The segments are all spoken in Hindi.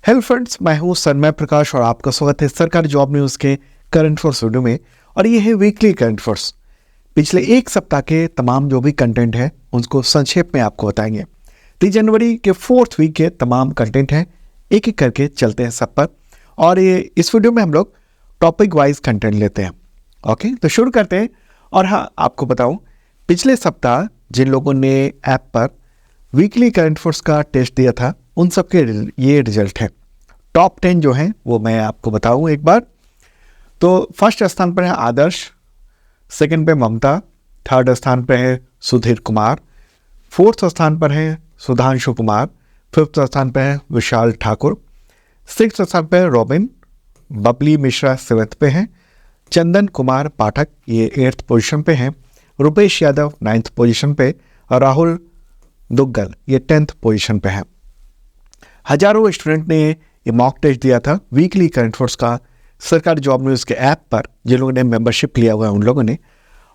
हेलो फ्रेंड्स, मैं हूं सन्मय प्रकाश और आपका स्वागत है सरकारी जॉब न्यूज के करंट अफेयर्स वीडियो में। और ये है वीकली करंट अफेयर्स। पिछले एक सप्ताह के तमाम जो भी कंटेंट है उनको संक्षेप में आपको बताएंगे। 3 जनवरी के 4th वीक के तमाम कंटेंट हैं, एक एक करके चलते हैं सब पर। और ये इस वीडियो में हम लोग टॉपिक वाइज कंटेंट लेते हैं। ओके, तो शुरू करते हैं। और हाँ, आपको बताऊं, पिछले सप्ताह जिन लोगों ने ऐप पर वीकली करंट अफेयर्स का टेस्ट दिया था उन सबके ये रिजल्ट है। टॉप 10 जो हैं वो मैं आपको बताऊं एक बार। तो फर्स्ट स्थान पर है आदर्श, सेकंड पे ममता, थर्ड स्थान पर है सुधीर कुमार, फोर्थ स्थान पर है सुधांशु कुमार, फिफ्थ स्थान पर है विशाल ठाकुर, सिक्स्थ स्थान पर है रॉबिन, बबली मिश्रा सेवेंथ पे हैं, चंदन कुमार पाठक ये 8th पोजीशन पे हैं, रुपेश यादव 9th पोजीशन पे और राहुल दुग्गल ये 10th पोजीशन पे हैं। हजारों स्टूडेंट ने ये मॉक टेस्ट दिया था वीकली करंट अफेयर्स का सरकारी जॉब न्यूज़ के ऐप पर, जिन लोगों ने मेंबरशिप लिया हुआ है उन लोगों ने,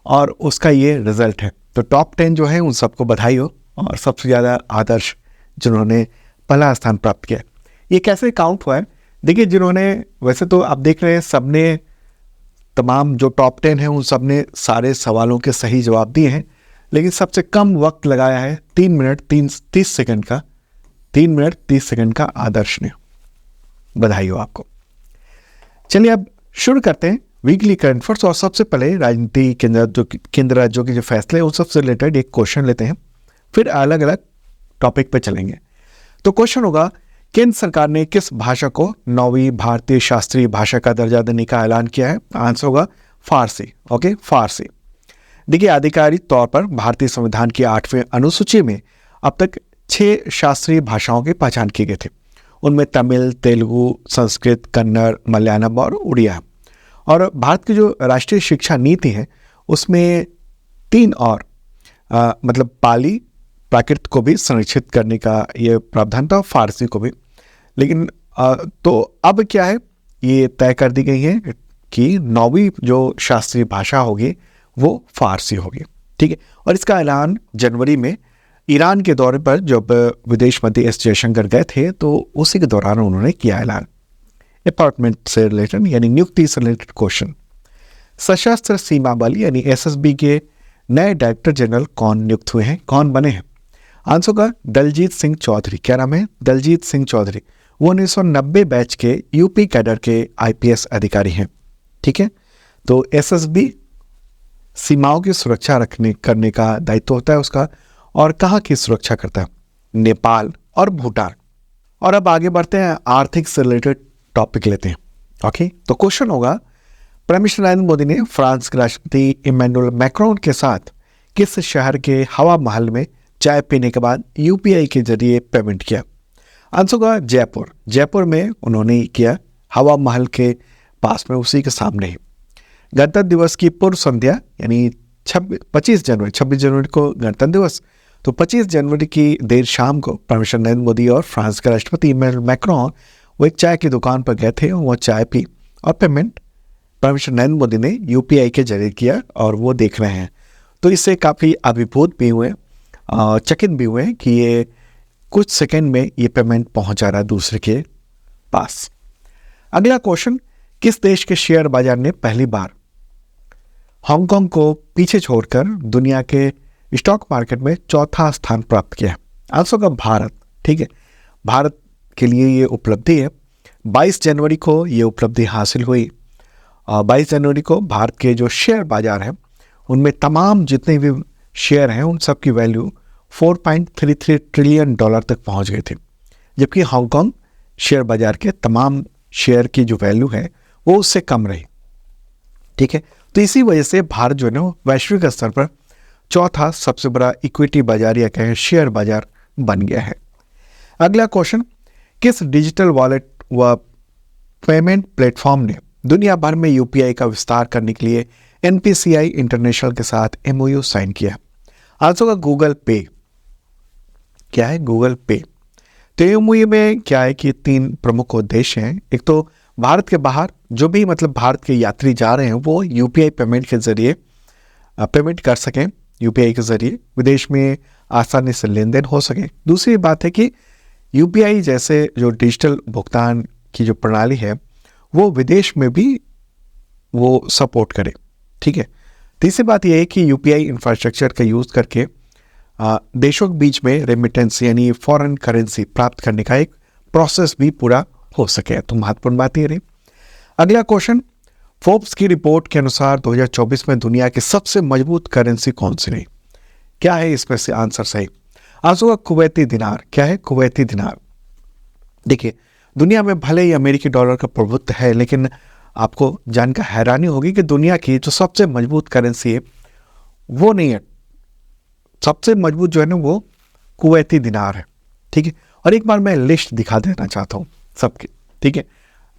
और उसका ये रिजल्ट है। तो टॉप 10 जो है उन सबको बधाई हो। और सबसे ज़्यादा आदर्श जिन्होंने पहला स्थान प्राप्त किया। ये कैसे काउंट हुआ है देखिए, जिन्होंने वैसे तो आप देख रहे हैं सबने तमाम जो टॉप 10 हैं उन सब ने सारे सवालों के सही जवाब दिए हैं, लेकिन सबसे कम वक्त लगाया है 3 मिनट 30 सेकंड का, 3 मिनट 30 सेकंड का आदर्श ने। बधाई हो आपको। चलिए अब शुरू करते हैं वीकली करंट अफेयर्स। और सबसे पहले राजनीति केंद्र राज्यों के जो फैसले हैं उन सबसे रिलेटेड एक क्वेश्चन लेते हैं, फिर अलग अलग टॉपिक पे चलेंगे। तो क्वेश्चन होगा, केंद्र सरकार ने किस भाषा को 9वीं भारतीय शास्त्रीय भाषा का दर्जा देने का ऐलान किया है? आंसर होगा फारसी। ओके, फारसी। देखिए, आधिकारिक तौर पर भारतीय संविधान की 8वीं अनुसूची में अब तक 6 शास्त्रीय भाषाओं की पहचान की गई थी। उनमें तमिल, तेलुगु, संस्कृत, कन्नड़, मलयालम और उड़िया। और भारत की जो राष्ट्रीय शिक्षा नीति है उसमें 3 और मतलब पाली, प्राकृत को भी संरक्षित करने का ये प्रावधान था, फारसी को भी। लेकिन तो अब क्या है, ये तय कर दी गई है कि 9वीं जो शास्त्रीय भाषा होगी वो फारसी होगी। ठीक है, और इसका ऐलान जनवरी में ईरान के दौरे पर जब विदेश मंत्री एस जयशंकर गए थे तो उसी के दौरान उन्होंने किया ऐलान। अपॉइंटमेंट से रिलेटेड यानी नियुक्ति से रिलेटेड क्वेश्चन। सशस्त्र सीमा बल यानी एसएसबी के नए डायरेक्टर जनरल कौन नियुक्त हुए हैं, कौन बने हैं? आंसर का दलजीत सिंह चौधरी। क्या नाम है? दलजीत सिंह चौधरी। वो 1990 बैच के यूपी कैडर के आईपीएस अधिकारी हैं। ठीक है, तो एसएसबी सीमाओं की सुरक्षा करने का दायित्व होता है उसका। और कहाँ की सुरक्षा करता है? नेपाल और भूटान। और अब आगे बढ़ते हैं, आर्थिक से रिलेटेड टॉपिक लेते हैं। ओके, तो क्वेश्चन होगा, प्राइम मिनिस्टर नरेंद्र मोदी ने फ्रांस के राष्ट्रपति इमैनुअल मैक्रोन के साथ किस शहर के हवा महल में चाय पीने के बाद यूपीआई के जरिए पेमेंट किया? आंसर होगा जयपुर। जयपुर में उन्होंने किया, हवा महल के पास में, उसी के सामने ही। गणतंत्र दिवस की पूर्व संध्या यानी 26 जनवरी को गणतंत्र दिवस, तो 25 जनवरी की देर शाम को प्राइम मिनिस्टर नरेंद्र मोदी और फ्रांस के राष्ट्रपति इमैनुअल मैक्रोन वो एक चाय की दुकान पर गए थे। वो चाय पी और payment prime minister Narendra Modi ने यूपीआई के जरिए किया और वो देख रहे हैं। तो इससे काफ़ी अभिभूत भी हुए, चकित भी हुए कि ये कुछ सेकंड में ये पेमेंट पहुंच जा रहा है दूसरे के पास। अगला क्वेश्चन, किस देश के शेयर बाजार ने पहली बार हांगकांग को पीछे छोड़कर दुनिया के स्टॉक मार्केट में 4था स्थान प्राप्त किया? आंसर का भारत। ठीक है, भारत के लिए ये उपलब्धि है। 22 जनवरी को ये उपलब्धि हासिल हुई। 22 जनवरी को भारत के जो शेयर बाजार हैं उनमें तमाम जितने भी शेयर हैं उन सब की वैल्यू $4.33 ट्रिलियन तक पहुंच गई थी, जबकि हांगकांग शेयर बाजार के तमाम शेयर की जो वैल्यू है वो उससे कम रही। ठीक है, तो इसी वजह से भारत जो है ना वैश्विक स्तर पर 4था सबसे बड़ा इक्विटी बाजार या कहें शेयर बाजार बन गया है। अगला क्वेश्चन, किस डिजिटल वॉलेट व पेमेंट प्लेटफॉर्म ने दुनिया भर में यूपीआई का विस्तार करने के लिए एनपीसीआई इंटरनेशनल के साथ एमओयू साइन किया? आंसर होगा गूगल पे। क्या है? गूगल पे। तो एमओयू में क्या है कि 3 प्रमुख उद्देश्य हैं। एक तो भारत के बाहर जो भी मतलब भारत के यात्री जा रहे हैं वो यूपीआई पेमेंट के जरिए पेमेंट कर सकें, यूपीआई के जरिए विदेश में आसानी से लेन देन हो सके। दूसरी बात है कि यूपीआई जैसे जो डिजिटल भुगतान की जो प्रणाली है वो विदेश में भी वो सपोर्ट करे। ठीक है। तीसरी बात यह है कि यूपीआई इंफ्रास्ट्रक्चर का यूज़ करके देशों के बीच में रेमिटेंस यानी फॉरेन करेंसी प्राप्त करने का एक प्रोसेस भी पूरा हो सके। तो महत्वपूर्ण बात ये रही। अगला क्वेश्चन, फोर्ब्स की रिपोर्ट के अनुसार 2024 में दुनिया की सबसे मजबूत करेंसी कौन सी रही? क्या है इसमें से आंसर सही? आंसर होगा कुवैती दिनार। क्या है? कुवैती दिनार। देखिए, दुनिया में भले ही अमेरिकी डॉलर का प्रभुत्व है, लेकिन आपको जानकर हैरानी होगी कि दुनिया की जो सबसे मजबूत करेंसी है वो नहीं है। सबसे मजबूत जो है ना वो कुवैती दिनार है। ठीक है। और एक बार मैं लिस्ट दिखा देना चाहता हूँ सबकी। ठीक है।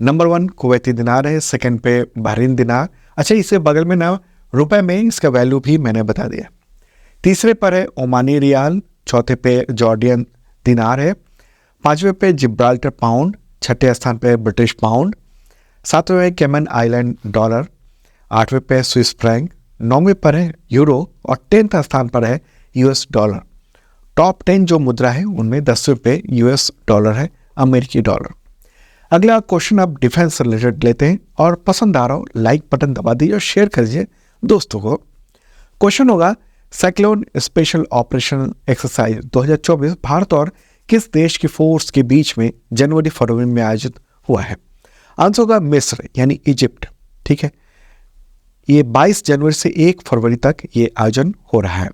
नंबर 1 कुवैती दिनार है, सेकंड पे बहरीन दिनार। अच्छा, इससे बगल में ना रुपए में इसका वैल्यू भी मैंने बता दिया। तीसरे पर है ओमानी रियाल, चौथे पे जॉर्डियन दिनार है, पांचवें पे जिब्राल्टर पाउंड, छठे स्थान पे ब्रिटिश पाउंड, सातवें पे कैमन आइलैंड डॉलर, आठवें पे स्विस फ्रैंक, नौवें पर है यूरो और 10th स्थान पर है यूएस डॉलर। टॉप 10 जो मुद्रा है उनमें 10वें पे यूएस डॉलर है, अमेरिकी डॉलर। अगला क्वेश्चन आप डिफेंस से रिलेटेड लेते हैं और पसंद आ रहा हो लाइक बटन दबा दीजिए और शेयर करिए दोस्तों को। क्वेश्चन होगा, cyclone special operation exercise 2024 Bharat और किस देश की फोर्स के बीच में जनवरी फरवरी में आयोजित हुआ है? आंसर होगा मिस्र यानी इजिप्ट। ठीक है। ये 22 जनवरी से 1 फरवरी तक ये आयोजन हो रहा है।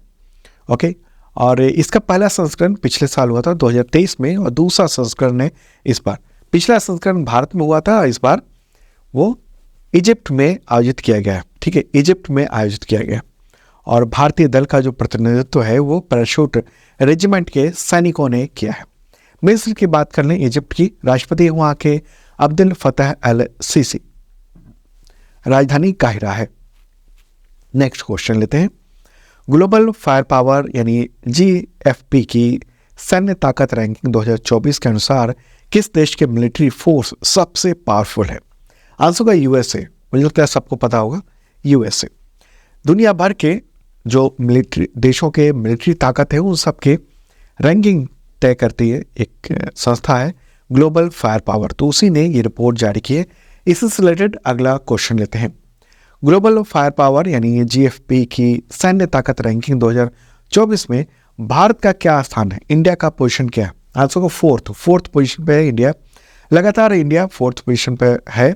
ओके। और इसका पहला संस्करण पिछले साल हुआ था 2023 में और दूसरा संस्करण है इस बार। पिछला संस्करण भारत में हुआ था, इस बार वो इजिप्ट में आयोजित किया गया है। ठीक है। इजिप्ट में आयोजित किया गया और भारतीय दल का जो प्रतिनिधित्व है वो पैराशूट रेजिमेंट के सैनिकों ने किया है। मिस्र की बात कर लें, इजिप्ट की, राष्ट्रपति वहाँ के अब्दुल फतह अल सीसी, राजधानी काहिरा है। नेक्स्ट क्वेश्चन लेते हैं। ग्लोबल फायर पावर यानी जीएफपी की सैन्य ताकत रैंकिंग 2024 के अनुसार किस देश के मिलिट्री फोर्स सबसे पावरफुल है? आंसर होगा यूएसए। मुझे लगता है सबको पता होगा, यूएसए। दुनिया भर के जो मिलिट्री देशों के मिलिट्री ताकत है उन सब के रैंकिंग तय करती है एक संस्था है ग्लोबल फायर पावर। तो उसी ने ये रिपोर्ट जारी की है। इससे रिलेटेड अगला क्वेश्चन लेते हैं। ग्लोबल फायर पावर यानी जीएफपी की सैन्य ताकत रैंकिंग 2024 में भारत का क्या स्थान है? इंडिया का पोजीशन क्या है? आंसर को फोर्थ पोजीशन पे है इंडिया। लगातार इंडिया 4th पोजीशन पे है।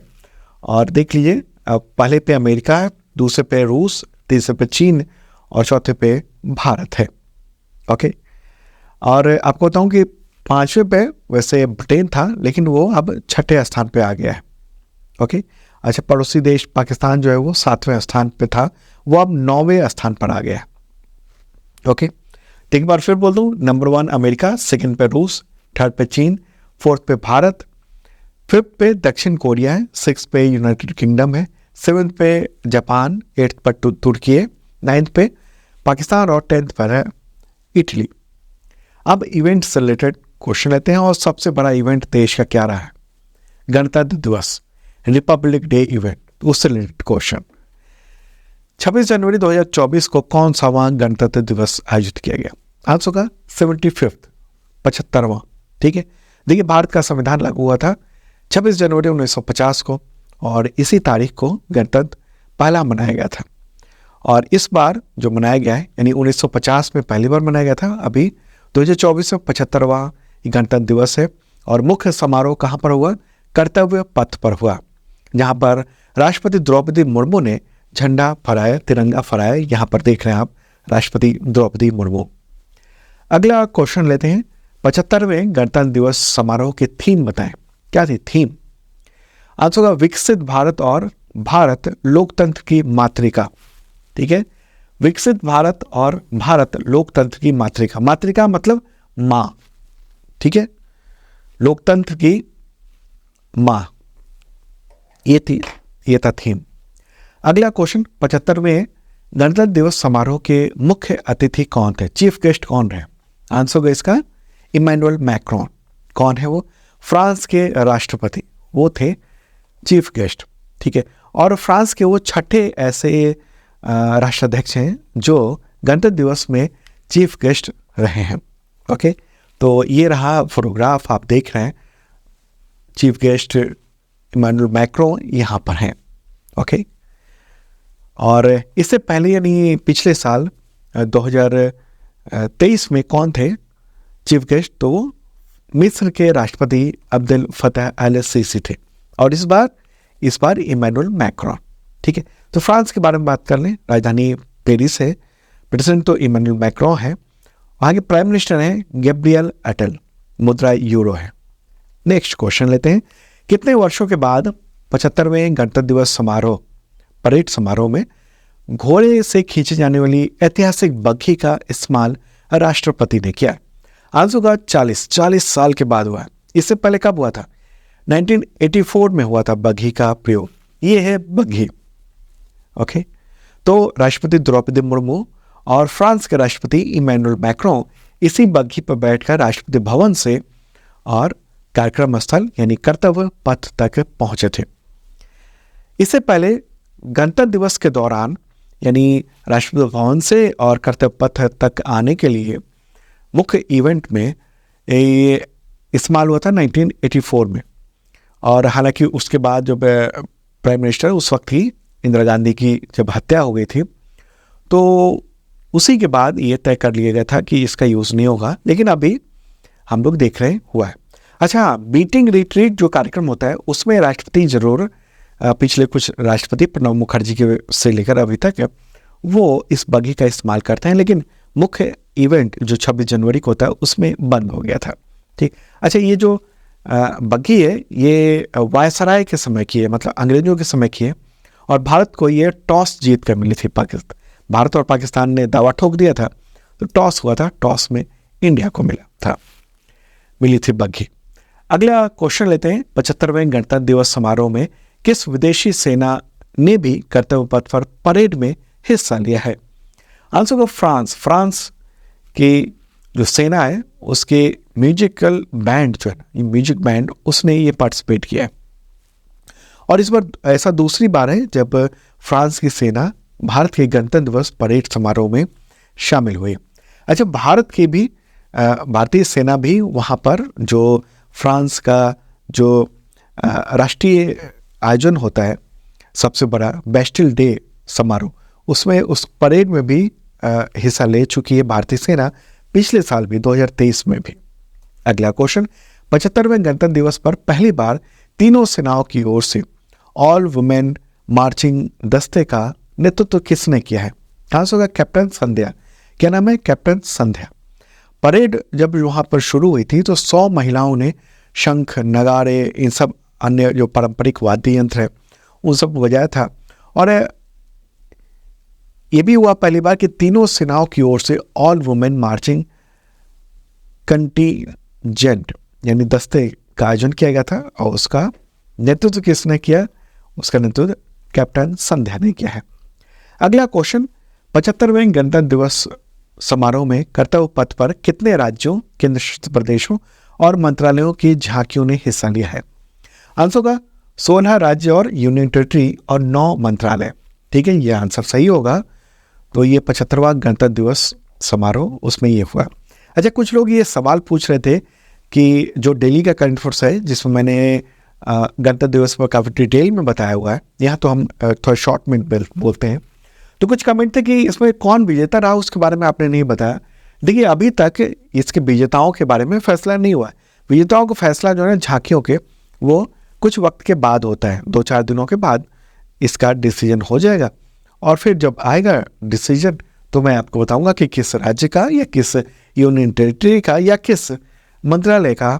और देख लीजिए, पहले पे अमेरिका है, दूसरे पे रूस, तीसरे पे चीन और चौथे पे भारत है। ओके। और आपको बताऊं कि 5वें पे वैसे ब्रिटेन था, लेकिन वो अब 6ठे स्थान पे आ गया है। ओके। अच्छा, पड़ोसी देश पाकिस्तान जो है वो 7वें स्थान पे था, वो अब 9वें स्थान पर आ गया है। ओके। तो एक बार फिर बोल दूं, नंबर 1 अमेरिका, सेकंड पे रूस, थर्ड पे चीन, 4th पे भारत, 5th पे दक्षिण कोरिया है, 6th पे यूनाइटेड किंगडम है, 7th पे जापान, 8th पर तुर्की है, 9th पे पाकिस्तान और 10th पर है इटली। अब इवेंट से रिलेटेड क्वेश्चन लेते हैं और सबसे बड़ा इवेंट देश का क्या रहा है? गणतंत्र दिवस, रिपब्लिक डे इवेंट, उससे रिलेटेड क्वेश्चन। 26 जनवरी 2024 को कौन सावां गणतंत्र दिवस आयोजित किया गया? आंसर होगा 75th, 75वां। ठीक है। देखिए, भारत का संविधान लागू हुआ था 26 जनवरी 1950 को और इसी तारीख को गणतंत्र पहला मनाया गया था। और इस बार जो मनाया गया है यानी 1950 में पहली बार मनाया गया था, अभी 2024 में 75वां गणतंत्र दिवस है। और मुख्य समारोह कहाँ पर हुआ? कर्तव्य पथ पर हुआ, जहाँ पर राष्ट्रपति द्रौपदी मुर्मू ने झंडा फहराया, तिरंगा फहराया। यहाँ पर देख रहे हैं आप राष्ट्रपति द्रौपदी मुर्मू। अगला क्वेश्चन लेते हैं। 75वें गणतंत्र दिवस समारोह की थीम बताएं। क्या थी थीम? आंसर होगा विकसित भारत और भारत लोकतंत्र की मातृका। ठीक है। विकसित भारत और भारत लोकतंत्र की मातृका। मातृका मतलब मां। ठीक है। लोकतंत्र की मां, ये था थीम। अगला क्वेश्चन, 75वें गणतंत्र दिवस समारोह के मुख्य अतिथि कौन थे? चीफ गेस्ट कौन रहे? आंसर होगा इसका इमैनुअल मैक्रोन। कौन है वो? फ्रांस के राष्ट्रपति, वो थे चीफ गेस्ट। ठीक है। और फ्रांस के वो 6ठे ऐसे राष्ट्राध्यक्ष हैं जो गणतंत्र दिवस में चीफ गेस्ट रहे हैं। ओके। तो ये रहा फोटोग्राफ आप देख रहे हैं, चीफ गेस्ट इमैनुअल मैक्रों यहाँ पर हैं। ओके, और इससे पहले यानी पिछले साल 2023 में कौन थे चीफ गेस्ट? तो मिस्र के राष्ट्रपति अब्देल फतह अल सीसी थे, और इस बार इमैनुअल मैक्रों। ठीक है, तो फ्रांस के बारे में बात कर लें, राजधानी पेरिस है, प्रेसिडेंट तो इमैनुअल मैक्रों है, वहाँ के प्राइम मिनिस्टर हैं गैब्रियल अटल, मुद्रा यूरो है। नेक्स्ट क्वेश्चन लेते हैं, कितने वर्षों के बाद 75वें गणतंत्र दिवस समारोह परेड समारोह में घोड़े से खींची जाने वाली ऐतिहासिक बग्घी का इस्तेमाल राष्ट्रपति ने किया? आंसर होगा 40 साल के बाद हुआ है। इससे पहले कब हुआ था? 1984 में हुआ था बग्घी का प्रयोग। ये है बग्घी। ओके, तो राष्ट्रपति द्रौपदी मुर्मू और फ्रांस के राष्ट्रपति इमैनुअल मैक्रों इसी बग्घी पर बैठकर राष्ट्रपति भवन से और कार्यक्रम स्थल यानी कर्तव्य पथ तक पहुंचे थे। इससे पहले गणतंत्र दिवस के दौरान यानी राष्ट्रपति भवन से और कर्तव्य पथ तक आने के लिए मुख्य इवेंट में इस्तेमाल हुआ था 1984 में, और हालांकि उसके बाद जो प्राइम मिनिस्टर उस वक्त ही इंदिरा गांधी की जब हत्या हो गई थी, तो उसी के बाद ये तय कर लिया गया था कि इसका यूज़ नहीं होगा, लेकिन अभी हम लोग देख रहे हुआ है। अच्छा, मीटिंग रिट्रीट जो कार्यक्रम होता है उसमें राष्ट्रपति जरूर पिछले कुछ राष्ट्रपति प्रणब मुखर्जी के से लेकर अभी तक वो इस बग्घी का इस्तेमाल करते हैं, लेकिन मुख्य इवेंट जो 26 जनवरी को होता है उसमें बंद हो गया था। ठीक, अच्छा, ये जो बग्घी है ये वायसराय के समय की है, मतलब अंग्रेजों के समय की है, और भारत को ये टॉस जीत कर मिली थी। भारत और पाकिस्तान ने दावा ठोक दिया था, तो टॉस हुआ था, टॉस में इंडिया को मिली थी बग्घी। अगला क्वेश्चन लेते हैं, 75वें गणतंत्र दिवस समारोह में किस विदेशी सेना ने भी कर्तव्य पथ पर परेड में हिस्सा लिया है? आंसर को फ्रांस की जो सेना है उसके म्यूजिकल बैंड जो है ना, ये म्यूजिक बैंड, उसने ये पार्टिसिपेट किया है, और इस बार ऐसा दूसरी बार है जब फ्रांस की सेना भारत के गणतंत्र दिवस परेड समारोह में शामिल हुई। अच्छा, भारतीय सेना भी वहाँ पर जो फ्रांस का जो राष्ट्रीय आयोजन होता है सबसे बड़ा बेस्टिल डे समारोह, उसमें उस परेड में भी हिस्सा ले चुकी है भारतीय सेना, पिछले साल भी 2023 में भी। अगला क्वेश्चन, 75वें गणतंत्र दिवस पर पहली बार तीनों सेनाओं की ओर से ऑल वुमेन मार्चिंग दस्ते का नेतृत्व किसने किया है? आंसर होगा कैप्टन संध्या। क्या नाम है? कैप्टन संध्या। परेड जब वहाँ पर शुरू हुई थी तो 100 महिलाओं ने शंख, नगाड़े, इन सब अन्य जो पारंपरिक वाद्य यंत्र है उन सब बजाया था, और ये भी हुआ पहली बार कि तीनों सेनाओं की ओर से ऑल वुमेन मार्चिंग कंटीजेंट यानी दस्ते का आयोजन किया गया था, और उसका नेतृत्व किसने किया? उसका नेतृत्व कैप्टन संध्या ने किया है। अगला क्वेश्चन, 75वें गणतंत्र दिवस समारोह में कर्तव्य पथ पर कितने राज्यों, केंद्र शासित प्रदेशों और मंत्रालयों की झांकियों ने हिस्सा लिया है? आंसर होगा 16 राज्य और यूनियन टेरिटरी और 9 मंत्रालय। ठीक है, ये आंसर सही होगा। तो ये 75वां गणतंत्र दिवस समारोह उसमें ये हुआ। अच्छा, कुछ लोग ये सवाल पूछ रहे थे कि जो दिल्ली का करंट अफेयर्स है जिसमें मैंने गणतंत्र दिवस पर काफ़ी डिटेल में बताया हुआ है, यहाँ तो हम थोड़ा शॉर्ट में बोलते हैं, तो कुछ कमेंट थे कि इसमें कौन विजेता रहा उसके बारे में आपने नहीं बताया। देखिए, अभी तक इसके विजेताओं के बारे में फैसला नहीं हुआ है। विजेताओं का फैसला जो है झांकियों के, वो कुछ वक्त के बाद होता है, 2-4 दिनों के बाद इसका डिसीजन हो जाएगा, और फिर जब आएगा डिसीजन तो मैं आपको बताऊंगा कि किस राज्य का या किस यूनियन टेरिटरी का या किस मंत्रालय का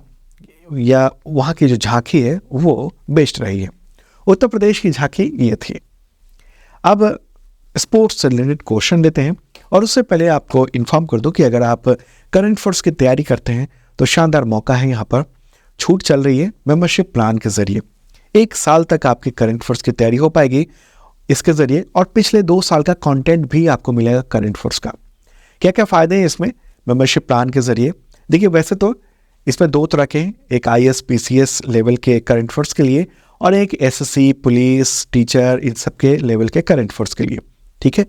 या वहाँ की जो झांकी है वो बेस्ट रही है। उत्तर प्रदेश की झांकी ये थी। अब स्पोर्ट्स से रिलेटेड क्वेश्चन लेते हैं, और उससे पहले आपको इन्फॉर्म कर दूं कि अगर आप करंट अफेयर्स की तैयारी करते हैं तो शानदार मौका है, यहाँ पर छूट चल रही है मेंबरशिप प्लान के जरिए। 1 साल तक आपकी करंट अफेयर्स की तैयारी हो पाएगी इसके जरिए, और पिछले 2 साल का कंटेंट भी आपको मिलेगा करंट अफेयर्स का। क्या क्या फ़ायदे हैं इसमें मेंबरशिप प्लान के जरिए? देखिए, वैसे तो इसमें 2 तरह के, एक IAS PCS लेवल के करंट अफेयर्स के लिए और एक SSC, पुलिस, टीचर, इन सब के लेवल के करंट अफेयर्स के लिए। ठीक है,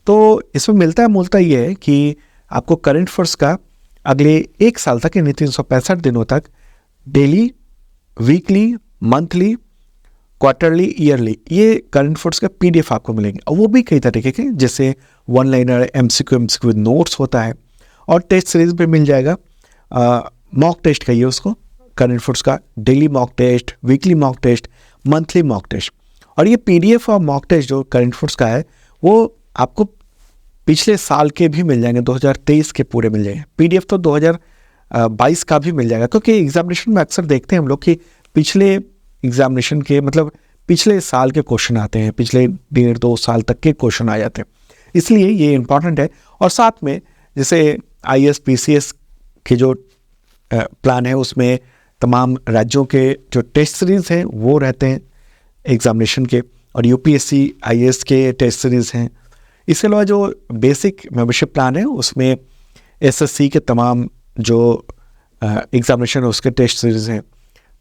तो इसमें मिलता है मूलतः ये है कि आपको करंट अफेयर्स का अगले 1 साल तक यानी 365 दिनों तक daily, weekly, monthly, quarterly, yearly ये करंट अफेयर्स का PDF आपको मिलेंगे, और वो भी कई तरीके के, जैसे वन लाइनर, MCQ नोट्स होता है, और टेस्ट सीरीज भी मिल जाएगा। मॉक टेस्ट कहिए उसको, करंट अफेयर्स का daily mock test, weekly mock test, monthly mock test. और ये PDF और मॉक टेस्ट जो करंट अफेयर्स का है वो आपको पिछले साल के भी मिल जाएंगे, 2023 के पूरे मिल जाएंगे। PDF तो 2022 का भी मिल जाएगा, क्योंकि एग्जामिनेशन में अक्सर देखते हैं हम लोग कि पिछले एग्जामिनेशन के मतलब पिछले साल के क्वेश्चन आते हैं, पिछले 1.5-2 साल तक के क्वेश्चन आ जाते हैं, इसलिए ये इंपॉर्टेंट है। और साथ में जैसे IAS PCS के जो प्लान है उसमें तमाम राज्यों के जो टेस्ट सीरीज़ हैं वो रहते हैं एग्जामिनेशन के, और UPSC IAS के टेस्ट सीरीज़ हैं। इसके अलावा जो बेसिक मेंबरशिप प्लान है उसमें SSC के तमाम जो एग्जामिनेशन है उसके टेस्ट सीरीज़ हैं,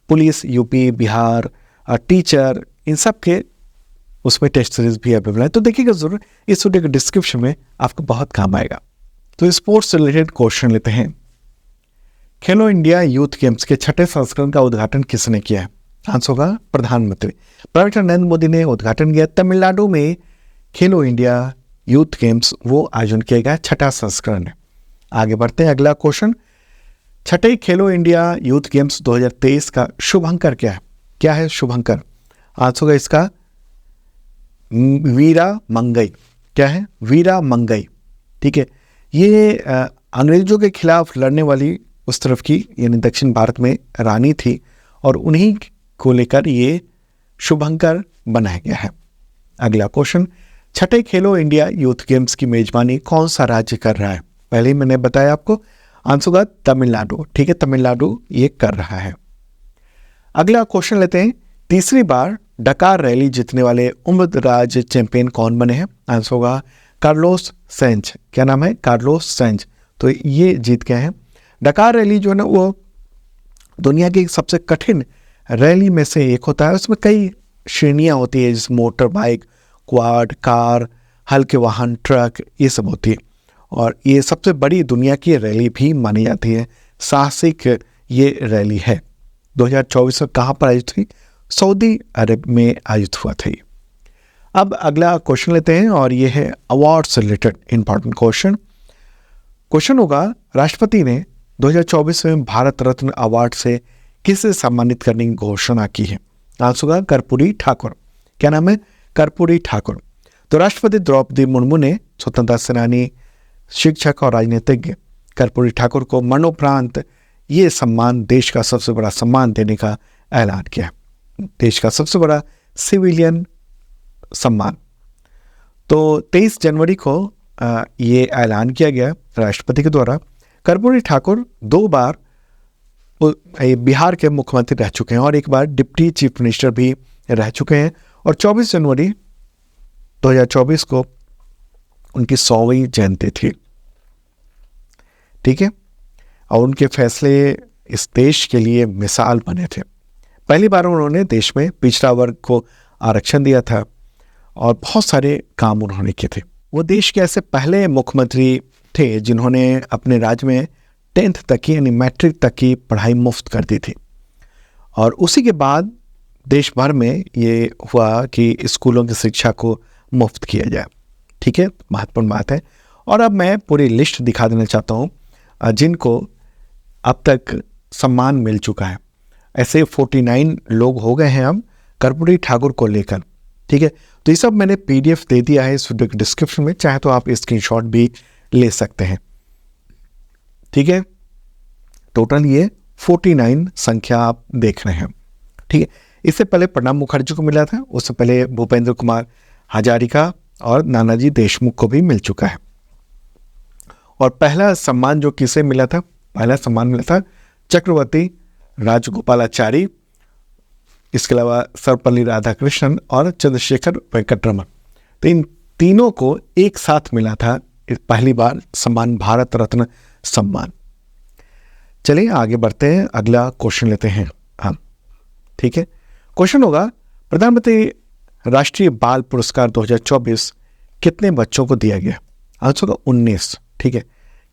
पुलिस, UP, बिहार, टीचर, इन सब के उसमें टेस्ट सीरीज भी अवेलेबल है। तो देखिएगा ज़रूर, इस वीडियो के डिस्क्रिप्शन में आपको बहुत काम आएगा। तो स्पोर्ट्स से रिलेटेड क्वेश्चन लेते हैं। खेलो इंडिया यूथ गेम्स के 6ठे संस्करण का उद्घाटन किसने किया है? आंसर होगा प्रधानमंत्री प्रधानमंत्री नरेंद्र मोदी ने उद्घाटन किया। तमिलनाडु में खेलो इंडिया यूथ गेम्स वो आयोजन किया गया, 6ठा संस्करण है। आगे बढ़ते हैं, अगला क्वेश्चन। 6ठे खेलो इंडिया यूथ गेम्स 2023 का शुभंकर क्या है? क्या है शुभंकर? आंसर होगा इसका वीरा मंगई। क्या है? वीरा मंगई। ठीक है, ये अंग्रेजों के खिलाफ लड़ने वाली उस तरफ की यानी दक्षिण भारत में रानी थी, और उन्हीं को लेकर ये शुभंकर बनाया गया है। अगला क्वेश्चन। 6ठे खेलो इंडिया यूथ गेम्स की मेजबानी कौन सा राज्य कर रहा है? पहले ही मैंने बताया आपको, आंसर होगा तमिलनाडु। ठीक है, तमिलनाडु ये कर रहा है। अगला क्वेश्चन लेते हैं। तीसरी बार डकार रैली जीतने वाले उम्रदराज चैंपियन कौन बने हैं? आंसर होगा कार्लोस सेंज। क्या नाम है? Carlos Sainz. तो ये जीत गए हैं। डकार रैली जो है ना वो दुनिया की सबसे कठिन रैली में से एक होता है। उसमें कई श्रेणियां होती है, जैसे मोटर बाइक, क्वाड, कार, हल्के वाहन, ट्रक, ये सब होती है, और ये सबसे बड़ी दुनिया की रैली भी मानी जाती है। साहसिक ये रैली है। 2024 में कहाँ पर आयोजित हुई? सऊदी अरब में आयोजित हुआ था। अब अगला क्वेश्चन लेते हैं, और ये है अवार्ड से रिलेटेड इंपॉर्टेंट क्वेश्चन। क्वेश्चन होगा, राष्ट्रपति ने 2024 में भारत रत्न अवार्ड से किसे सम्मानित करने की घोषणा की है? आंसर होगा कर्पूरी ठाकुर। क्या नाम है? कर्पूरी ठाकुर। तो राष्ट्रपति द्रौपदी मुर्मू ने स्वतंत्रता सेनानी, शिक्षक और राजनीतिज्ञ कर्पूरी ठाकुर को मरणोपरांत ये सम्मान, देश का सबसे बड़ा सम्मान देने का ऐलान किया। देश का सबसे बड़ा सिविलियन सम्मान। तो 23 जनवरी को ये ऐलान किया गया राष्ट्रपति के द्वारा। कर्पूरी ठाकुर 2 बार बिहार के मुख्यमंत्री रह चुके हैं, और 1 बार डिप्टी चीफ मिनिस्टर भी रह चुके हैं, और 24 जनवरी 2024 को उनकी 100वीं जयंती थी। ठीक है, और उनके फैसले इस देश के लिए मिसाल बने थे। पहली बार उन्होंने देश में पिछड़ा वर्ग को आरक्षण दिया था, और बहुत सारे काम उन्होंने किए थे। वो देश के ऐसे पहले मुख्यमंत्री थे जिन्होंने अपने राज्य में 10th तक की यानी मैट्रिक तक की पढ़ाई मुफ्त कर दी थी, और उसी के बाद देश भर में ये हुआ कि स्कूलों की शिक्षा को मुफ्त किया जाए। ठीक है, महत्वपूर्ण बात है। और अब मैं पूरी लिस्ट दिखा देना चाहता हूँ जिनको अब तक सम्मान मिल चुका है। ऐसे 49 लोग हो गए हैं अब कर्पूरी ठाकुर को लेकर। ठीक है, तो ये सब मैंने PDF दे दिया है इस वीडियो के डिस्क्रिप्शन में, चाहे तो आप स्क्रीनशॉट भी ले सकते हैं। ठीक है, टोटल ये 49 संख्या आप देख रहे हैं। ठीक है, इससे पहले प्रणब मुखर्जी को मिला था, उससे पहले भूपेंद्र कुमार हजारिका और नानाजी देशमुख को भी मिल चुका है। और पहला सम्मान जो किसे मिला था? पहला सम्मान मिला था चक्रवर्ती राजगोपालाचारी, इसके अलावा सर्वपल्ली राधाकृष्णन और चंद्रशेखर वेंकटरमन। तो इन तीनों को एक साथ मिला था पहली बार सम्मान, भारत रत्न सम्मान। चलिए आगे बढ़ते हैं, अगला क्वेश्चन लेते हैं हम। ठीक है, क्वेश्चन होगा, प्रधानमंत्री राष्ट्रीय बाल पुरस्कार 2024 कितने बच्चों को दिया गया? आंसर होगा 19। ठीक है,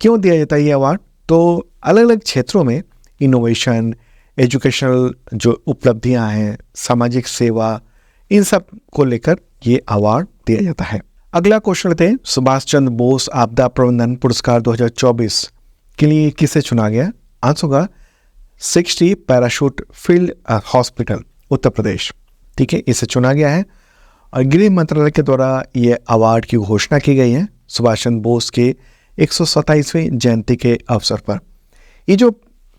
क्यों दिया जाता है ये अवार्ड? तो अलग अलग क्षेत्रों में इनोवेशन, एजुकेशनल जो उपलब्धियां हैं, सामाजिक सेवा, इन सब को लेकर ये अवार्ड दिया जाता है। अगला क्वेश्चन लेते हैं, सुभाष चंद्र बोस आपदा प्रबंधन पुरस्कार 2024 के लिए किसे चुना गया? आंसर होगा 60 parachute field hospital, Uttar Pradesh. ठीक है, इसे चुना गया है और गृह मंत्रालय के द्वारा ये अवार्ड की घोषणा की गई है सुभाष चंद्र बोस के 127वें जयंती के अवसर पर। ये जो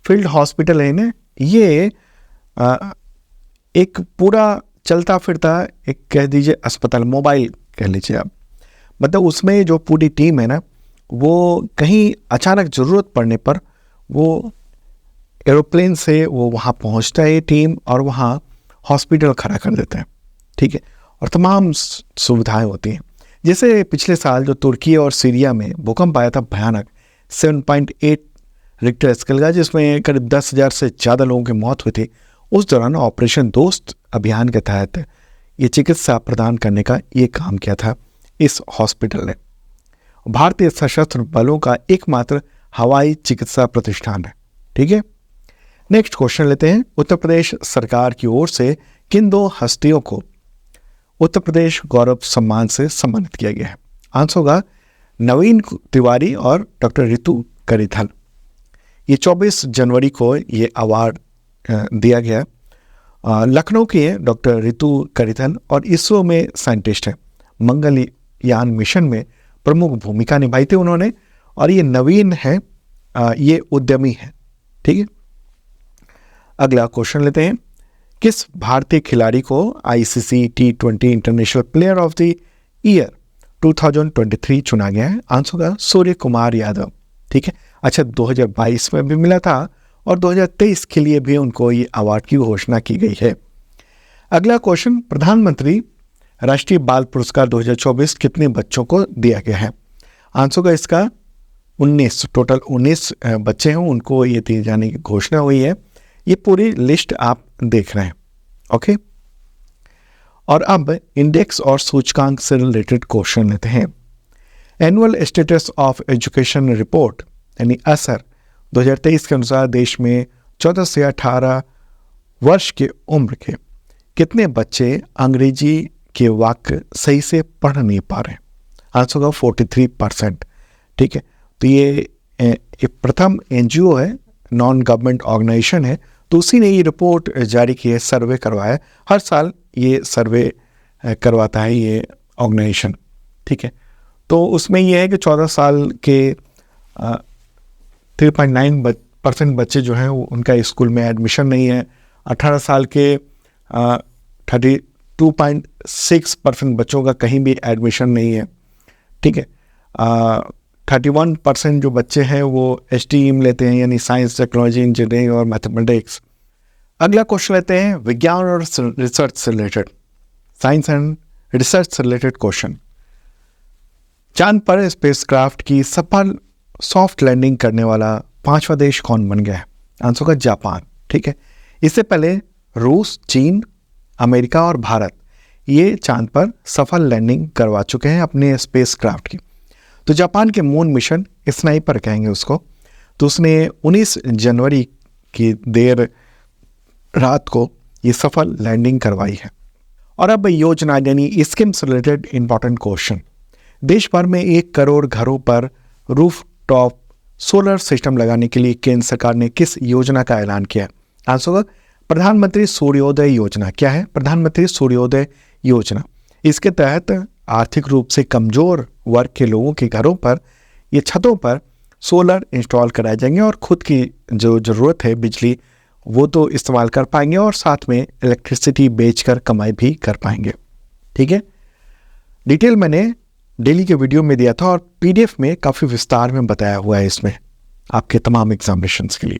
फील्ड हॉस्पिटल है ना, ये एक पूरा चलता फिरता एक कह दीजिए अस्पताल, मोबाइल कह लीजिए आप। मतलब उसमें जो पूरी टीम है ना, वो कहीं अचानक ज़रूरत पड़ने पर वो एरोप्लेन से वो वहाँ पहुँचता है टीम, और वहाँ हॉस्पिटल खड़ा कर देते हैं। ठीक है, और तमाम सुविधाएं होती हैं। जैसे पिछले साल जो तुर्की और सीरिया में भूकंप आया था भयानक, 7.8 रिक्टर स्केल का, जिसमें करीब 10,000 से ज़्यादा लोगों की मौत हुई थी। उस दौरान ऑपरेशन दोस्त अभियान के तहत ये चिकित्सा प्रदान करने का ये काम किया था इस हॉस्पिटल ने। भारतीय सशस्त्र बलों का एकमात्र हवाई चिकित्सा प्रतिष्ठान है। ठीक है, नेक्स्ट क्वेश्चन लेते हैं, उत्तर प्रदेश सरकार की ओर से किन 2 हस्तियों को उत्तर प्रदेश गौरव सम्मान से सम्मानित किया गया है? आंसर होगा नवीन तिवारी और डॉक्टर ऋतु करिथल। ये 24 जनवरी को ये अवार्ड दिया गया। लखनऊ के डॉक्टर ऋतु करिथल और इसरो में साइंटिस्ट हैं। मंगलयान मिशन में प्रमुख भूमिका निभाई थी उन्होंने, और ये नवीन है, ये उद्यमी है। ठीक है, अगला क्वेश्चन लेते हैं, किस भारतीय खिलाड़ी को ICC T20 international player of the year 2023 चुना गया है? आंसर होगा सूर्य कुमार यादव। ठीक है, अच्छा 2022 में भी मिला था और 2023 के लिए भी उनको ये अवार्ड की घोषणा की गई है। अगला क्वेश्चन, प्रधानमंत्री राष्ट्रीय बाल पुरस्कार 2024 कितने बच्चों को दिया गया है? आंसर होगा इसका 19, टोटल 19 बच्चे हैं उनको ये दिए जाने की घोषणा हुई है। ये पूरी लिस्ट आप देख रहे हैं। ओके, और अब इंडेक्स और सूचकांक से रिलेटेड क्वेश्चन लेते हैं। Annual status of education report यानी असर 2023 के अनुसार देश में 14 से 18 वर्ष के उम्र के कितने बच्चे अंग्रेजी के वाक्य सही से पढ़ नहीं पा रहे हैं? आंसर होगा 43%। ठीक है, तो ये प्रथम NGO है, नॉन गवर्नमेंट ऑर्गेनाइजेशन है, तो उसी ने ये रिपोर्ट जारी की है, सर्वे करवाया। हर साल ये सर्वे करवाता है ये ऑर्गेनाइजेशन। ठीक है, तो उसमें ये है कि 14 साल के 3.9% बच्चे जो हैं उनका स्कूल में एडमिशन नहीं है। 18 साल के 32.6% बच्चों का कहीं भी एडमिशन नहीं है। ठीक है, 31% जो बच्चे हैं वो STEM लेते हैं, यानी साइंस, टेक्नोलॉजी, इंजीनियरिंग और मैथमेटिक्स। अगला क्वेश्चन लेते हैं विज्ञान और रिसर्च से रिलेटेड, साइंस एंड रिसर्च से रिलेटेड क्वेश्चन। चांद पर स्पेसक्राफ्ट की सफल सॉफ्ट लैंडिंग करने वाला 5वां देश कौन बन गया है? आंसर होगा जापान। ठीक है, इससे पहले रूस, चीन, अमेरिका और भारत ये चांद पर सफल लैंडिंग करवा चुके हैं अपने स्पेसक्राफ्ट की। तो जापान के मून मिशन, स्नाइपर कहेंगे उसको, तो उसने 19 जनवरी की देर रात को ये सफल लैंडिंग करवाई है। और अब योजना यानी स्कीम से रिलेटेड इंपॉर्टेंट क्वेश्चन। देश भर में 1 करोड़ घरों पर रूफ टॉप सोलर सिस्टम लगाने के लिए केंद्र सरकार ने किस योजना का ऐलान किया? आंसर होगा प्रधानमंत्री सूर्योदय योजना। क्या है प्रधानमंत्री सूर्योदय योजना? इसके तहत आर्थिक रूप से कमजोर वर्ग के लोगों के घरों पर ये छतों पर सोलर इंस्टॉल कराए जाएंगे और खुद की जो ज़रूरत है बिजली वो तो इस्तेमाल कर पाएंगे और साथ में इलेक्ट्रिसिटी बेचकर कमाई भी कर पाएंगे। ठीक है, डिटेल मैंने डेली के वीडियो में दिया था और PDF में काफ़ी विस्तार में बताया हुआ है इसमें आपके तमाम एग्जामिनेशंस के लिए।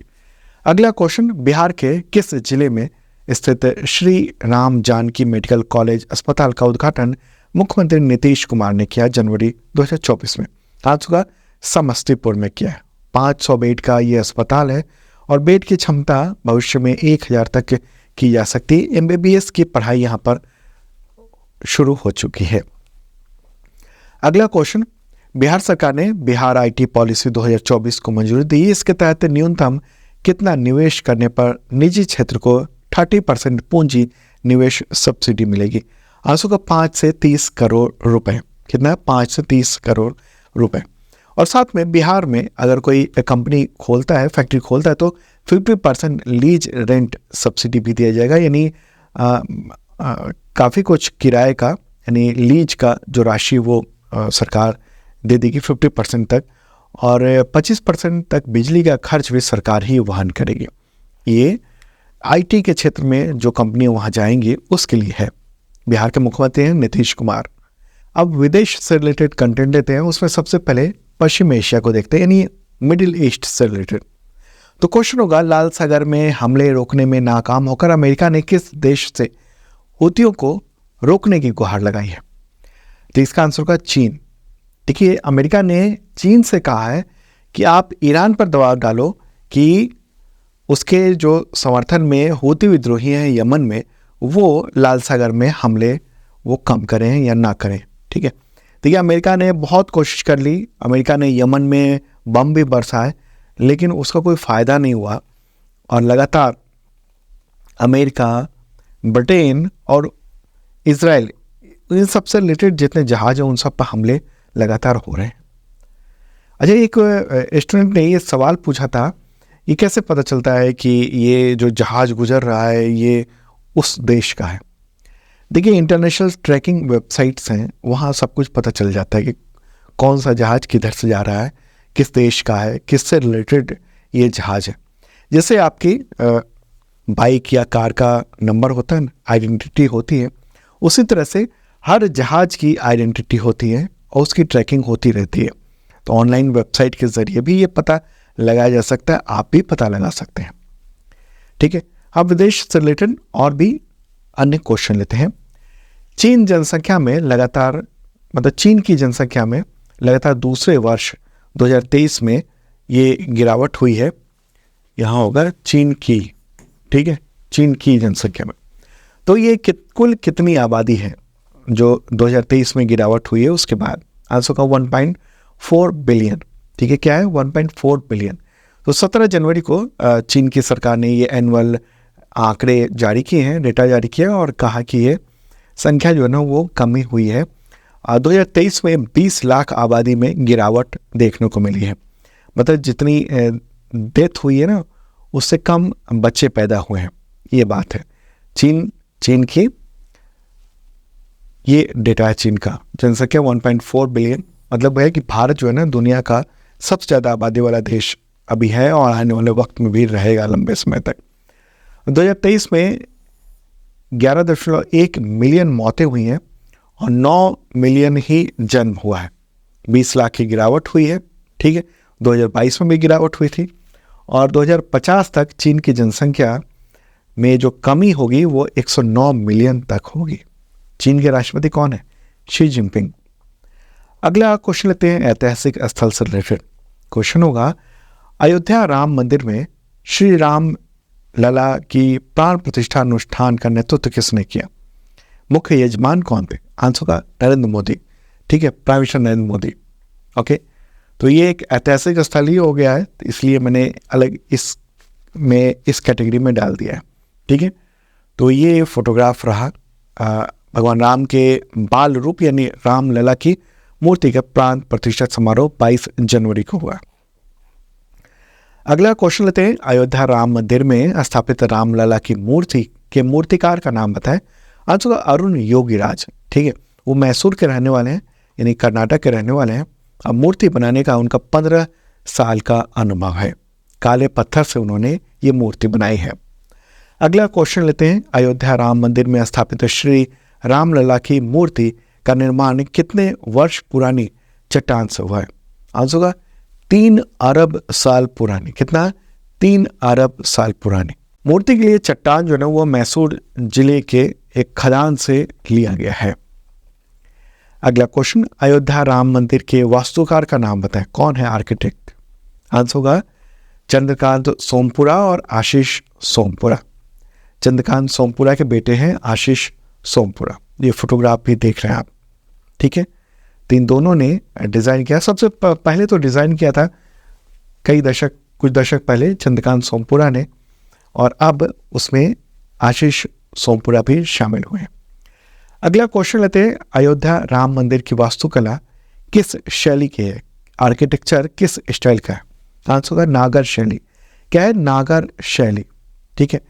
अगला क्वेश्चन, बिहार के किस जिले में स्थित श्री राम जानकी मेडिकल कॉलेज अस्पताल का उद्घाटन मुख्यमंत्री नीतीश कुमार ने किया जनवरी 2024 में? आंसर होगा समस्तीपुर में किया है। 500 बेड का ये अस्पताल है और बेड की क्षमता भविष्य में 1000 तक की जा सकती है। MBBS की पढ़ाई यहाँ पर शुरू हो चुकी है। अगला क्वेश्चन, बिहार सरकार ने बिहार आईटी पॉलिसी 2024 को मंजूरी दी। इसके तहत न्यूनतम कितना निवेश करने पर निजी क्षेत्र को 30% पूंजी निवेश सब्सिडी मिलेगी? आंसर का 5 से 30 करोड़ रुपए। कितना? 5 से 30 करोड़ रुपए। और साथ में बिहार में अगर कोई कंपनी खोलता है, फैक्ट्री खोलता है, तो 50% लीज रेंट सब्सिडी भी दिया जाएगा। यानी काफ़ी कुछ किराए का, यानी लीज का जो राशि वो सरकार दे देगी 50% तक, और 25% तक बिजली का खर्च भी सरकार ही वहन करेगी। ये आईटी के क्षेत्र में जो कंपनियां वहां जाएंगी उसके लिए है। बिहार के मुख्यमंत्री हैं नीतीश कुमार। अब विदेश से रिलेटेड कंटेंट लेते हैं। उसमें सबसे पहले पश्चिम एशिया को देखते हैं, यानी मिडिल ईस्ट से रिलेटेड। तो क्वेश्चन होगा, लाल सागर में हमले रोकने में नाकाम होकर अमेरिका ने किस देश से हूतियों को रोकने की गुहार लगाई है? तो इसका आंसर होगा चीन। देखिए, अमेरिका ने चीन से कहा है कि आप ईरान पर दबाव डालो कि उसके जो समर्थन में हूती विद्रोही हैं यमन में, वो लाल सागर में हमले वो कम करें या ना करें। ठीक है, देखिए अमेरिका ने बहुत कोशिश कर ली, अमेरिका ने यमन में बम भी बरसाए, लेकिन उसका कोई फ़ायदा नहीं हुआ। और लगातार अमेरिका, ब्रिटेन और इजराइल, इन सबसे रिलेटेड जितने जहाज हैं उन सब पर हमले लगातार हो रहे हैं। अच्छा, एक स्टूडेंट ने ये सवाल पूछा था, ये कैसे पता चलता है कि ये जो जहाज गुजर रहा है ये उस देश का है? देखिए, इंटरनेशनल ट्रैकिंग वेबसाइट्स हैं, वहाँ सब कुछ पता चल जाता है कि कौन सा जहाज किधर से जा रहा है, किस देश का है, किससे रिलेटेड ये जहाज है। जैसे आपकी बाइक या कार का नंबर होता है ना, आइडेंटिटी होती है, उसी तरह से हर जहाज की आइडेंटिटी होती है और उसकी ट्रैकिंग होती रहती है। तो ऑनलाइन वेबसाइट के ज़रिए भी ये पता लगाया जा सकता है, आप भी पता लगा सकते हैं। ठीक है, अब विदेश से रिलेटेड और भी अन्य क्वेश्चन लेते हैं। चीन जनसंख्या में लगातार, मतलब चीन की जनसंख्या में लगातार दूसरे वर्ष 2023 में ये गिरावट हुई है। यहाँ होगा चीन की, ठीक है, चीन की जनसंख्या में। तो ये कुल कितनी आबादी है जो 2023 में गिरावट हुई है? उसके बाद आंसर का 1.4 बिलियन। ठीक है, क्या है? 1.4 बिलियन। तो 17 जनवरी को चीन की सरकार ने ये एनुअल आंकड़े जारी किए हैं, डेटा जारी किया और कहा कि ये संख्या जो है ना वो कमी हुई है। 2023 में 20 लाख आबादी में गिरावट देखने को मिली है। मतलब जितनी डेथ हुई है ना, उससे कम बच्चे पैदा हुए हैं, ये बात है। चीन की ये डेटा है, चीन का जनसंख्या 1.4 बिलियन। मतलब है कि भारत जो है ना दुनिया का सबसे ज़्यादा आबादी वाला देश अभी है और आने वाले वक्त में भी रहेगा लंबे समय तक। 2023 में 11.1 मिलियन मौतें हुई हैं और 9 मिलियन ही जन्म हुआ है। 20 लाख की गिरावट हुई है। ठीक है, 2022 में भी गिरावट हुई थी और 2050 तक चीन की जनसंख्या में जो कमी होगी वो 109 मिलियन तक होगी। चीन के राष्ट्रपति कौन है? Xi Jinping. अगला क्वेश्चन लेते हैं ऐतिहासिक स्थल से रिलेटेड। क्वेश्चन होगा, अयोध्या राम मंदिर में श्री राम लला की प्राण प्रतिष्ठा अनुष्ठान का नेतृत्व किसने किया? मुख्य यजमान कौन थे? आंसर का नरेंद्र मोदी। ठीक है, prime minister Narendra Modi. Okay, तो ये एक ऐतिहासिक स्थल ही हो गया है, तो इसलिए मैंने अलग इस कैटेगरी में डाल दिया है। ठीक है, तो ये फोटोग्राफ रहा भगवान राम के बाल रूप यानी राम लला की मूर्ति का प्राण प्रतिष्ठा समारोह 22 जनवरी को हुआ। अगला क्वेश्चन लेते हैं, अयोध्या राम मंदिर में स्थापित रामलला की मूर्ति के मूर्तिकार का नाम बताएं। आंसर अरुण योगीराज। ठीक है, वो मैसूर के रहने वाले हैं, यानी कर्नाटक के रहने वाले हैं। अब मूर्ति बनाने का उनका 15 साल का अनुभव है। काले पत्थर से उन्होंने ये मूर्ति बनाई है। अगला क्वेश्चन लेते हैं, अयोध्या राम मंदिर में स्थापित श्री रामलला की मूर्ति का निर्माण कितने वर्ष पुरानी चट्टान से हुआ है? आंसर का 3 अरब साल पुरानी। कितना? 3 अरब साल पुरानी। मूर्ति के लिए चट्टान जो है वो मैसूर जिले के एक खदान से लिया गया है। अगला क्वेश्चन, अयोध्या राम मंदिर के वास्तुकार का नाम बताएं। कौन है आर्किटेक्ट? आंसर होगा चंद्रकांत सोमपुरा और आशीष सोमपुरा। चंद्रकांत सोमपुरा के बेटे हैं आशीष सोमपुरा। ये फोटोग्राफ भी देख रहे हैं आप। ठीक है, तो इन दोनों ने डिज़ाइन किया। सबसे पहले तो डिज़ाइन किया था कुछ दशक पहले चंद्रकांत सोमपुरा ने, और अब उसमें आशीष सोमपुरा भी शामिल हुए। अगला क्वेश्चन लेते हैं, अयोध्या राम मंदिर की वास्तुकला किस शैली की है? आर्किटेक्चर किस स्टाइल का है? आंसर होगा नागर शैली। क्या है? नागर शैली। ठीक है।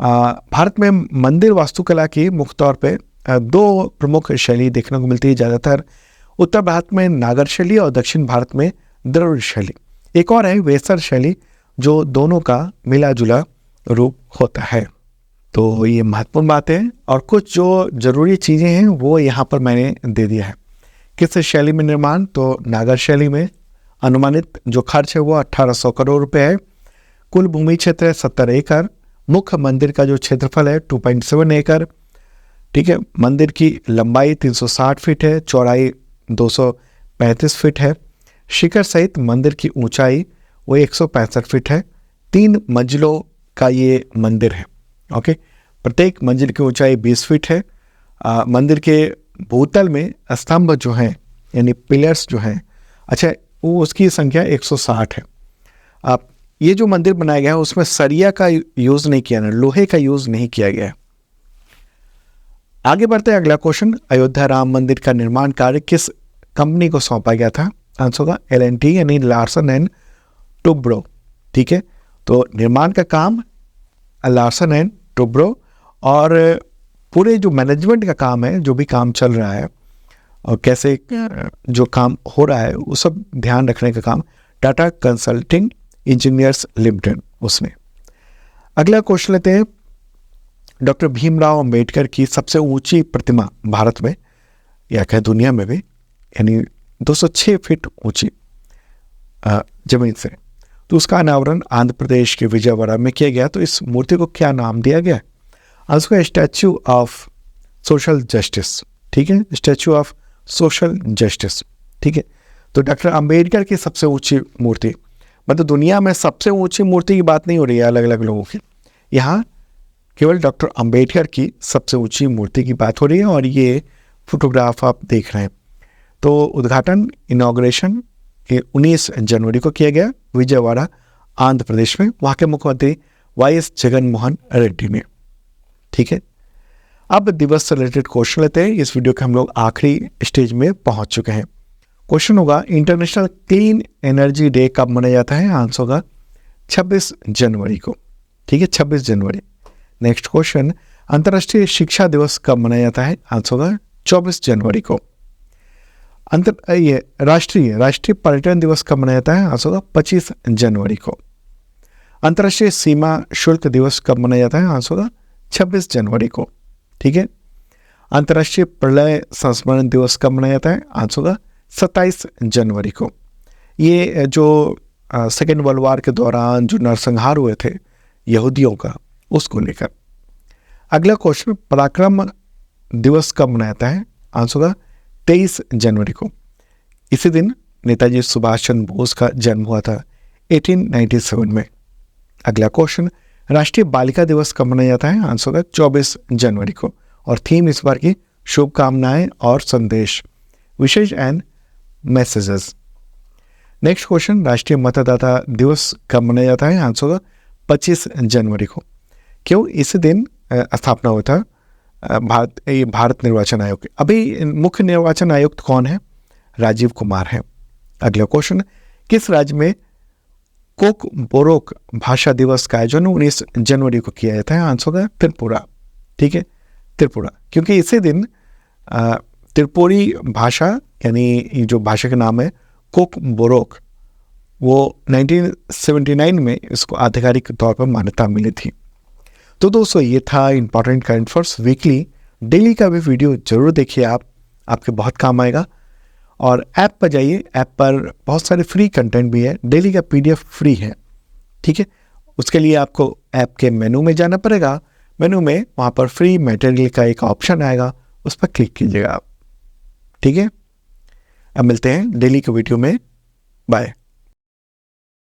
भारत में मंदिर वास्तुकला की मुख्य तौर पे दो प्रमुख शैली देखने को मिलती है। ज़्यादातर उत्तर भारत में नागर शैली और दक्षिण भारत में द्रविड़ शैली। एक और है वेसर शैली, जो दोनों का मिला जुला रूप होता है। तो ये महत्वपूर्ण बात है, और कुछ जो जरूरी चीज़ें हैं वो यहाँ पर मैंने दे दिया है। किस शैली में निर्माण? तो नागर शैली में। अनुमानित जो खर्च है वो 1800 करोड़ रुपए है। कुल भूमि क्षेत्र है 70 एकड़। मुख्य मंदिर का जो क्षेत्रफल है 2.7 एकड़। ठीक है। मंदिर की लंबाई 360 फीट है, चौड़ाई 235 फीट है। शिखर सहित मंदिर की ऊंचाई वो 165 फीट है। 3 मंजिलों का ये मंदिर है। ओके। प्रत्येक मंजिल की ऊंचाई 20 फीट है। मंदिर के भूतल में स्तंभ जो हैं, यानी पिलर्स जो हैं, अच्छा, वो उसकी संख्या 160 है। आप ये जो मंदिर बनाया गया है उसमें सरिया का यूज नहीं किया, लोहे का यूज नहीं किया गया है। आगे बढ़ते हैं, अगला क्वेश्चन, अयोध्या राम मंदिर का निर्माण कार्य किस कंपनी को सौंपा गया था? आंसर होगा L&T यानी लार्सन एंड टुब्रो। ठीक है। तो निर्माण का काम लार्सन एंड टुब्रो, और पूरे जो मैनेजमेंट का काम है, जो भी काम चल रहा है और कैसे जो काम हो रहा है वो सब ध्यान रखने का काम टाटा कंसल्टिंग इंजीनियर्स लिमिटेड उसने। अगला क्वेश्चन लेते हैं, डॉक्टर भीमराव अंबेडकर की सबसे ऊंची प्रतिमा भारत में या कहें दुनिया में भी, यानी 206 फीट ऊंची जमीन से, तो उसका अनावरण आंध्र प्रदेश के विजयवाड़ा में किया गया। तो इस मूर्ति को क्या नाम दिया गया? Answer statue of social justice. ठीक है, स्टैच्यू ऑफ सोशल जस्टिस। ठीक है। तो डॉक्टर अंबेडकर की सबसे ऊंची मूर्ति, मतलब दुनिया में सबसे ऊंची मूर्ति की बात नहीं हो रही है अलग अलग लोगों की, यहाँ केवल डॉक्टर अंबेडकर की सबसे ऊंची मूर्ति की बात हो रही है। और ये फोटोग्राफ आप देख रहे हैं। तो उद्घाटन इनॉग्रेशन 19 जनवरी को किया गया विजयवाड़ा आंध्र प्रदेश में, वहाँ के मुख्यमंत्री YS जगनमोहन रेड्डी ने। ठीक है। अब दिवस से रिलेटेड क्वेश्चन लेते हैं। इस वीडियो के हम लोग आखिरी स्टेज में पहुंच चुके हैं। क्वेश्चन होगा, इंटरनेशनल क्लीन एनर्जी डे कब मनाया जाता है? आंसर होगा 26 जनवरी को। ठीक है, 26 जनवरी। नेक्स्ट क्वेश्चन, अंतर्राष्ट्रीय शिक्षा दिवस कब मनाया जाता है? आंसर होगा 24 जनवरी को। राष्ट्रीय पर्यटन दिवस कब मनाया जाता है? आंसर होगा 25 जनवरी को। अंतर्राष्ट्रीय सीमा शुल्क दिवस कब मनाया जाता है? आंसर होगा 26 जनवरी को। ठीक है। अंतर्राष्ट्रीय प्रलय संस्मरण दिवस कब मनाया जाता है? आंसर होगा 27 जनवरी को। ये जो सेकेंड वर्ल्ड वॉर के दौरान जो नरसंहार हुए थे यहूदियों का, उसको लेकर। अगला क्वेश्चन, पराक्रम दिवस कब मनाया जाता है? आंसर होगा 23 जनवरी को। इसी दिन नेताजी सुभाष चंद्र बोस का जन्म हुआ था 1897 में। अगला क्वेश्चन, राष्ट्रीय बालिका दिवस कब मनाया जाता है? आंसर होगा 24 जनवरी को। और थीम इस बार की शुभकामनाएं और संदेश, विशेष एंड मैसेजेस। नेक्स्ट क्वेश्चन, राष्ट्रीय मतदाता दिवस कब मनाया जाता है? आंसर होगा 25 जनवरी को। क्यों? इसी दिन स्थापना हुआ था भारत निर्वाचन आयोग के। अभी मुख्य निर्वाचन आयुक्त कौन है? राजीव कुमार है। अगला क्वेश्चन, किस राज्य में कोक बोरोक भाषा दिवस का आयोजन 19 जनवरी को किया जाता है? आंसर होगा त्रिपुरा। ठीक है, त्रिपुरा, क्योंकि इसी दिन त्रिपुरी भाषा, यानी जो भाषा का नाम है कोक बोरोक, वो 1979 में इसको आधिकारिक तौर पर मान्यता मिली थी। तो दोस्तों, ये था important current affairs weekly. Daily का भी वीडियो जरूर देखिए, आपके बहुत काम आएगा। और ऐप पर जाइए, ऐप पर बहुत सारे फ्री कंटेंट भी है, डेली का PDF फ्री है। ठीक है, उसके लिए आपको ऐप के मेनू में जाना पड़ेगा। मेनू में वहाँ पर फ्री मटेरियल का एक ऑप्शन आएगा, उस पर क्लिक कीजिएगा आप। ठीक है, अब मिलते हैं डेली के वीडियो में। बाय।